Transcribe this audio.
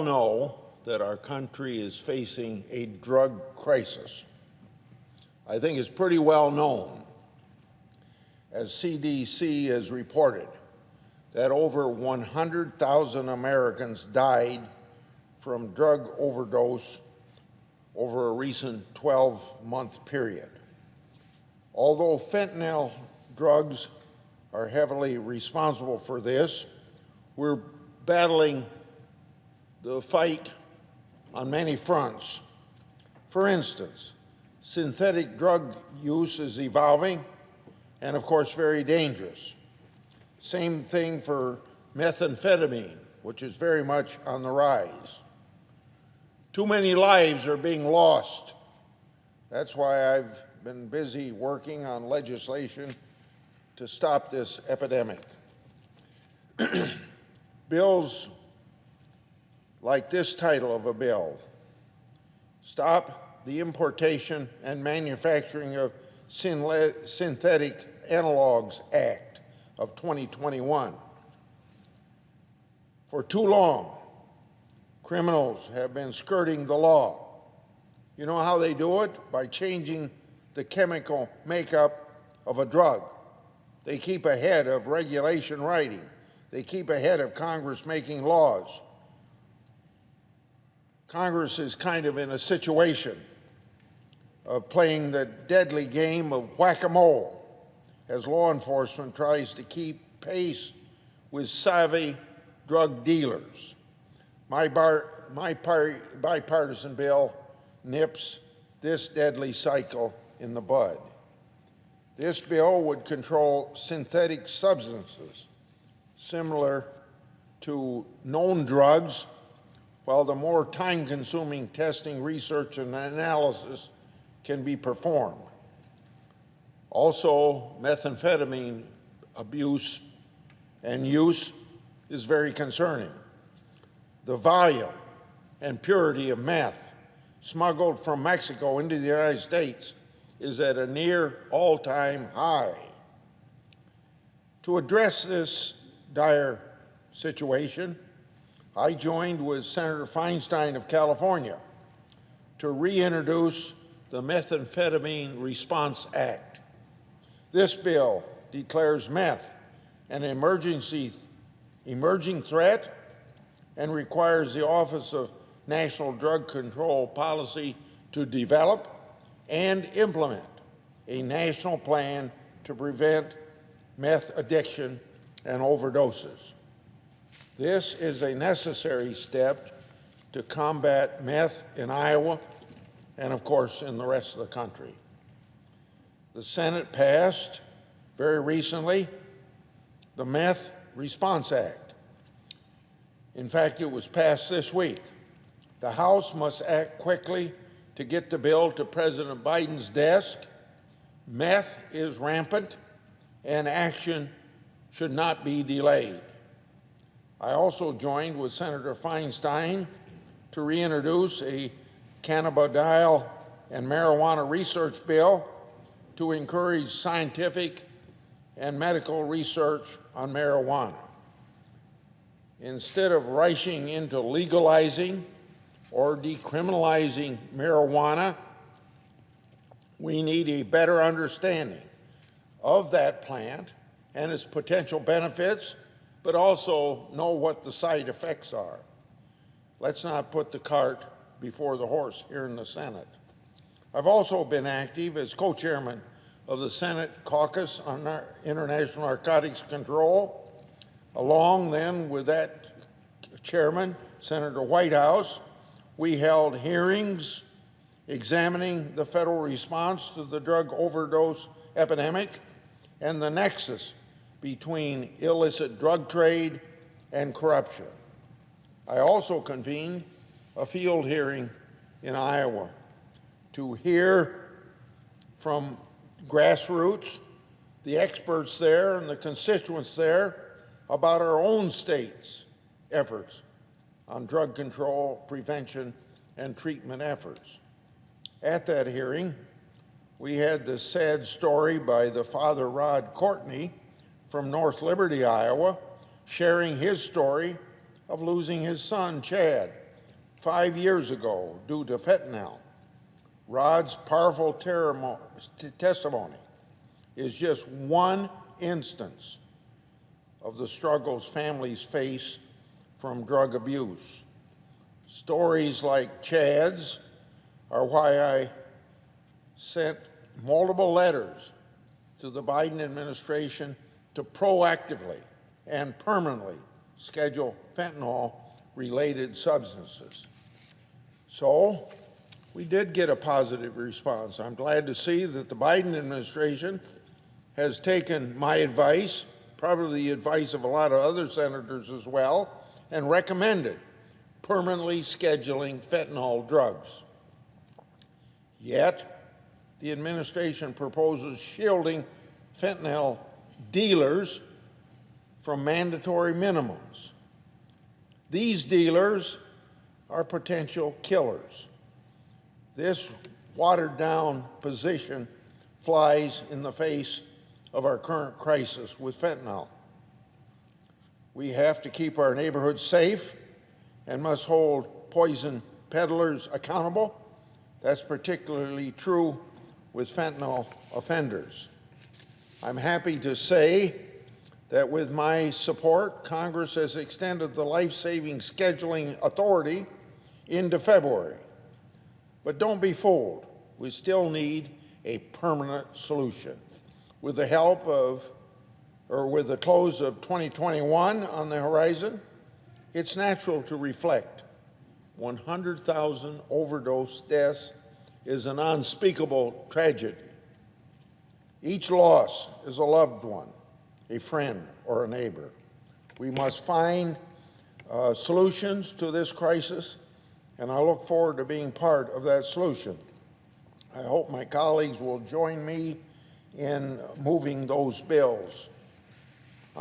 know that our country is facing a drug crisis. I think it's pretty well known, as CDC has reported, that over 100,000 Americans died from drug overdose over a recent 12-month period. Although fentanyl drugs are heavily responsible for this, we're battling the fight on many fronts. For instance, synthetic drug use is evolving and, of course, very dangerous. Same thing for methamphetamine, which is very much on the rise. Too many lives are being lost. That's why I've been busy working on legislation to stop this epidemic. Bills like this title of a bill, Stop the Importation and Manufacturing of Synthetic Analogs Act of 2021. For too long, criminals have been skirting the law. You know how they do it? By changing the chemical makeup of a drug. They keep ahead of regulation writing. They keep ahead of Congress making laws. Congress is kind of in a situation of playing the deadly game of whack-a-mole as law enforcement tries to keep pace with savvy drug dealers. My bipartisan bill nips this deadly cycle in the bud. This bill would control synthetic substances similar to known drugs, while the more time-consuming testing, research, and analysis can be performed. Also, methamphetamine abuse and use is very concerning. The volume and purity of meth smuggled from Mexico into the United States is at a near all-time high. To address this dire situation, I joined with Senator Feinstein of California to reintroduce the Methamphetamine Response Act. This bill declares meth an emerging threat and requires the Office of National Drug Control Policy to develop and implement a national plan to prevent meth addiction and overdoses. This is a necessary step to combat meth in Iowa and, of course, in the rest of the country. The Senate passed very recently the Meth Response Act. In fact, it was passed this week. The House must act quickly to get the bill to President Biden's desk. Meth is rampant, and action should not be delayed. I also joined with Senator Feinstein to reintroduce a cannabidiol and marijuana research bill to encourage scientific and medical research on marijuana. Instead of rushing into legalizing or decriminalizing marijuana, we need a better understanding of that plant and its potential benefits, but also know what the side effects are. Let's not put the cart before the horse here in the Senate. I've also been active as co-chairman of the Senate Caucus on International Narcotics Control. Along then with that chairman, Senator Whitehouse, we held hearings examining the federal response to the drug overdose epidemic and the nexus between illicit drug trade and corruption. I also convened a field hearing in Iowa to hear from grassroots, the experts there and the constituents there about our own state's efforts on drug control, prevention, and treatment efforts. At that hearing, we had the sad story by the Father Rod Courtney from North Liberty, Iowa, sharing his story of losing his son, Chad, 5 years ago due to fentanyl. Rod's powerful testimony is just one instance of the struggles families face from drug abuse. Stories like Chad's are why I sent multiple letters to the Biden administration to proactively and permanently schedule fentanyl-related substances. So, we did get a positive response. I'm glad to see that the Biden administration has taken my advice, probably the advice of a lot of other senators as well, and recommended permanently scheduling fentanyl drugs. Yet, the administration proposes shielding fentanyl dealers from mandatory minimums. These dealers are potential killers. This watered-down position flies in the face of our current crisis with fentanyl. We have to keep our neighborhoods safe and must hold poison peddlers accountable. That's particularly true with fentanyl offenders. I'm happy to say that with my support, Congress has extended the life-saving scheduling authority into February. But don't be fooled. We still need a permanent solution. With the help of, or with the close of 2021 on the horizon, it's natural to reflect 100,000 overdose deaths is an unspeakable tragedy. Each loss is a loved one, a friend, or a neighbor. We must find solutions to this crisis, and I look forward to being part of that solution. I hope my colleagues will join me in moving those bills.